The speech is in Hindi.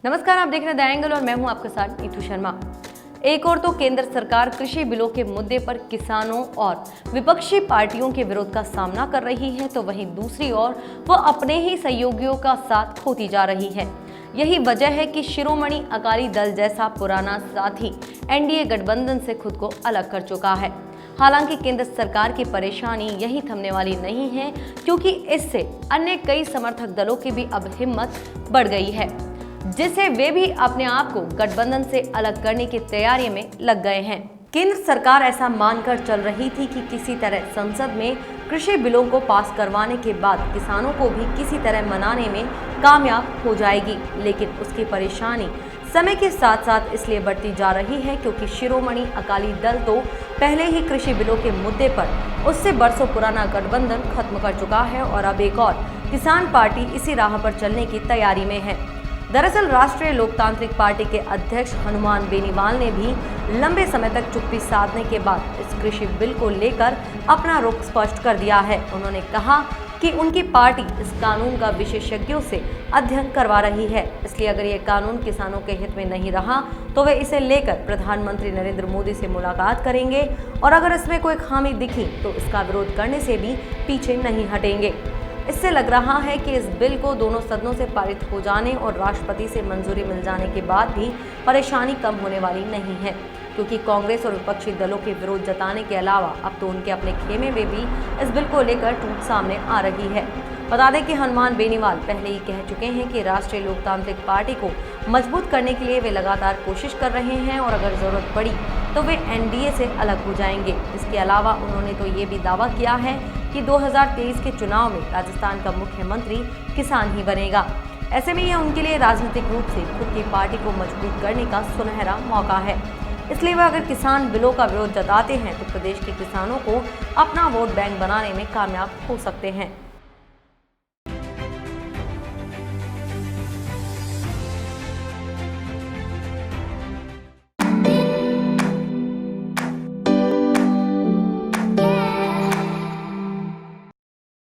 नमस्कार, आप देख रहे हैं द एंगल और मैं हूं आपके साथ नीतू शर्मा। एक और तो केंद्र सरकार कृषि बिलों के मुद्दे पर किसानों और विपक्षी पार्टियों के विरोध का सामना कर रही है, तो वहीं दूसरी ओर वह अपने ही सहयोगियों का साथ खोती जा रही है। यही वजह है कि शिरोमणि अकाली दल जैसा पुराना साथी एनडीए गठबंधन से खुद को अलग कर चुका है। हालांकि केंद्र सरकार की परेशानी यही थमने वाली नहीं है, क्योंकि इससे अन्य कई समर्थक दलों की भी अब हिम्मत बढ़ गई है, जिससे वे भी अपने आप को गठबंधन से अलग करने की तैयारी में लग गए हैं। केंद्र सरकार ऐसा मानकर चल रही थी कि किसी तरह संसद में कृषि बिलों को पास करवाने के बाद किसानों को भी किसी तरह मनाने में कामयाब हो जाएगी, लेकिन उसकी परेशानी समय के साथ साथ इसलिए बढ़ती जा रही है क्योंकि शिरोमणि अकाली दल तो पहले ही कृषि बिलों के मुद्दे पर उससे बरसों पुराना गठबंधन खत्म कर चुका है और अब एक और किसान पार्टी इसी राह पर चलने की तैयारी में है। दरअसल राष्ट्रीय लोकतांत्रिक पार्टी के अध्यक्ष हनुमान बेनीवाल ने भी लंबे समय तक चुप्पी साधने के बाद इस कृषि बिल को लेकर अपना रुख स्पष्ट कर दिया है। उन्होंने कहा कि उनकी पार्टी इस कानून का विशेषज्ञों से अध्ययन करवा रही है, इसलिए अगर ये कानून किसानों के हित में नहीं रहा तो वे इसे लेकर प्रधानमंत्री नरेंद्र मोदी से मुलाकात करेंगे और अगर इसमें कोई खामी दिखी तो इसका विरोध करने से भी पीछे नहीं हटेंगे। इससे लग रहा है कि इस बिल को दोनों सदनों से पारित हो जाने और राष्ट्रपति से मंजूरी मिल जाने के बाद भी परेशानी कम होने वाली नहीं है, क्योंकि कांग्रेस और विपक्षी दलों के विरोध जताने के अलावा अब तो उनके अपने खेमे में भी इस बिल को लेकर टूट सामने आ रही है। बता दें कि हनुमान बेनीवाल पहले ही कह चुके हैं कि राष्ट्रीय लोकतांत्रिक पार्टी को मजबूत करने के लिए वे लगातार कोशिश कर रहे हैं और अगर जरूरत पड़ी तो वे एनडीए से अलग हो जाएंगे। इसके अलावा उन्होंने तो ये भी दावा किया है कि 2023 के चुनाव में राजस्थान का मुख्यमंत्री किसान ही बनेगा। ऐसे में यह उनके लिए राजनीतिक रूप से खुद की पार्टी को मजबूत करने का सुनहरा मौका है। इसलिए वह अगर किसान बिलों का विरोध जताते हैं तो प्रदेश के किसानों को अपना वोट बैंक बनाने में कामयाब हो सकते हैं।